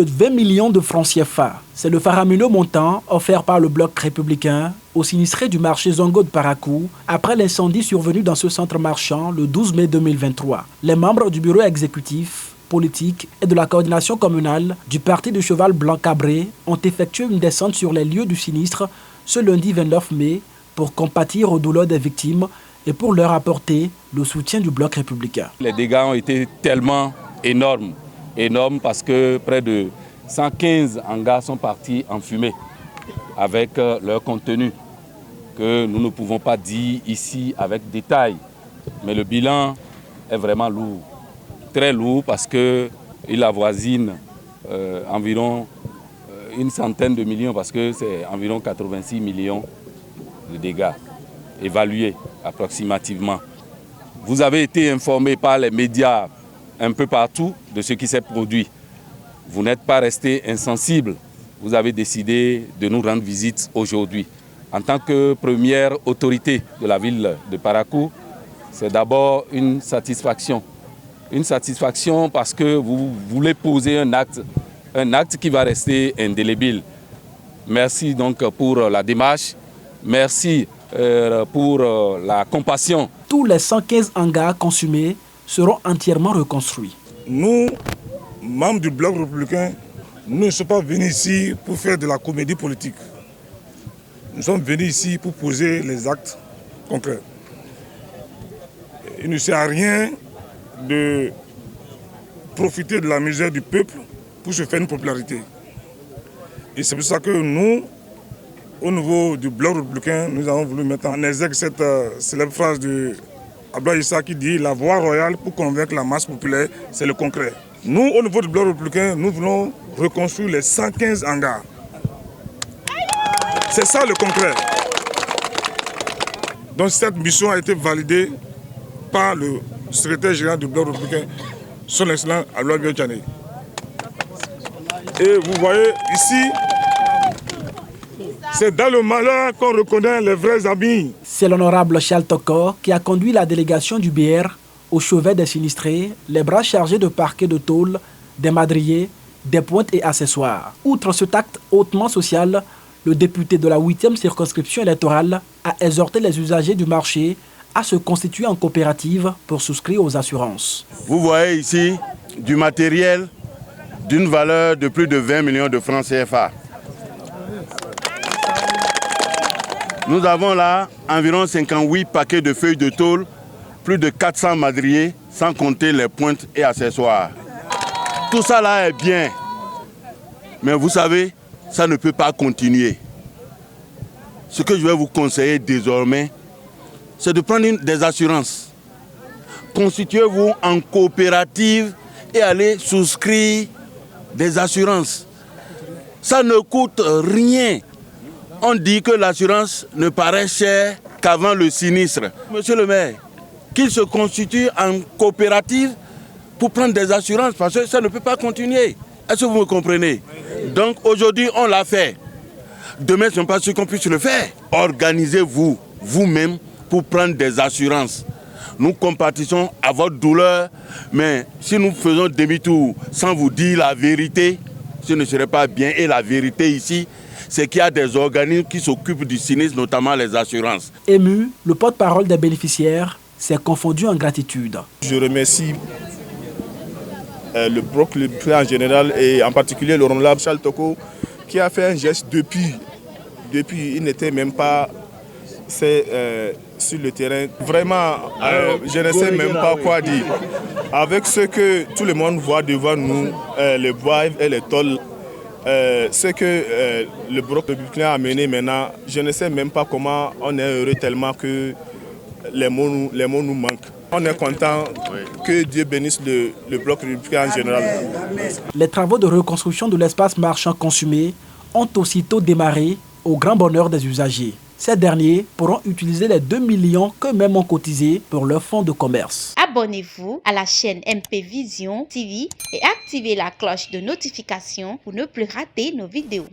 de 20 millions de francs CFA. C'est le faramineux montant offert par le Bloc républicain aux sinistrés du marché Zongo de Parakou après l'incendie survenu dans ce centre marchand le 12 mai 2023. Les membres du bureau exécutif, politique et de la coordination communale du parti du Cheval Blanc Cabré ont effectué une descente sur les lieux du sinistre ce lundi 29 mai pour compatir aux douleurs des victimes et pour leur apporter le soutien du Bloc républicain. Les dégâts ont été tellement énormes parce que près de 115 hangars sont partis en fumée avec leur contenu que nous ne pouvons pas dire ici avec détail. Mais le bilan est vraiment lourd, très lourd parce qu'il avoisine environ une centaine de millions parce que c'est environ 86 millions de dégâts évalués approximativement. Vous avez été informés par les médias un peu partout de ce qui s'est produit. Vous n'êtes pas resté insensible. Vous avez décidé de nous rendre visite aujourd'hui. En tant que première autorité de la ville de Parakou, c'est d'abord une satisfaction. Une satisfaction parce que vous voulez poser un acte qui va rester indélébile. Merci donc pour la démarche. Merci pour la compassion. Tous les 115 hangars consumés seront entièrement reconstruits. Nous, membres du Bloc républicain, nous ne sommes pas venus ici pour faire de la comédie politique. Nous sommes venus ici pour poser les actes concrets. Il ne sert à rien de profiter de la misère du peuple pour se faire une popularité. Et c'est pour ça que nous, au niveau du Bloc républicain, nous avons voulu mettre en exergue cette célèbre phrase de Abdoulaye Issa qui dit « La voie royale pour convaincre la masse populaire, c'est le concret ». Nous, au niveau du Bloc républicain, nous voulons reconstruire les 115 hangars. C'est ça le concret. Donc cette mission a été validée par le secrétaire général du Bloc républicain, son excellent Abdoulaye Biotchane. Et vous voyez ici, c'est dans le malheur qu'on reconnaît les vrais amis. C'est l'honorable Charles Toko qui a conduit la délégation du BR au chevet des sinistrés, les bras chargés de parquets de tôle, des madriers, des pointes et accessoires. Outre cet acte hautement social, le député de la 8e circonscription électorale a exhorté les usagers du marché à se constituer en coopérative pour souscrire aux assurances. Vous voyez ici du matériel d'une valeur de plus de 20 millions de francs CFA. Nous avons là environ 58 paquets de feuilles de tôle, plus de 400 madriers, sans compter les pointes et accessoires. Tout ça là est bien, mais vous savez, ça ne peut pas continuer. Ce que je vais vous conseiller désormais, c'est de prendre des assurances. Constituez-vous en coopérative et allez souscrire des assurances. Ça ne coûte rien. On dit que l'assurance ne paraît chère qu'avant le sinistre. Monsieur le maire, qu'il se constitue en coopérative pour prendre des assurances parce que ça ne peut pas continuer. Est-ce que vous me comprenez? Donc aujourd'hui, on l'a fait. Demain, ce n'est pas sûr qu'on puisse le faire. Organisez-vous, vous-même, pour prendre des assurances. Nous compatissons à votre douleur, mais si nous faisons demi-tour sans vous dire la vérité, ce ne serait pas bien. Et la vérité ici, c'est qu'il y a des organismes qui s'occupent du sinistre, notamment les assurances. Ému, le porte-parole des bénéficiaires s'est confondu en gratitude. Je remercie le Bloc en général et en particulier le honorable Charles Toko qui a fait un geste depuis il n'était même pas sur le terrain. Vraiment, je ne sais même pas quoi dire. Avec ce que tout le monde voit devant nous, les bois et les tôles, ce que le Bloc républicain a mené maintenant, je ne sais même pas comment on est heureux tellement que les mots nous manquent. On est content que Dieu bénisse le Bloc républicain en général. Les travaux de reconstruction de l'espace marchand consumé ont aussitôt démarré au grand bonheur des usagers. Ces derniers pourront utiliser les 2 millions qu'eux-mêmes ont cotisés pour leur fonds de commerce. Abonnez-vous à la chaîne MP Vision TV et activez la cloche de notification pour ne plus rater nos vidéos.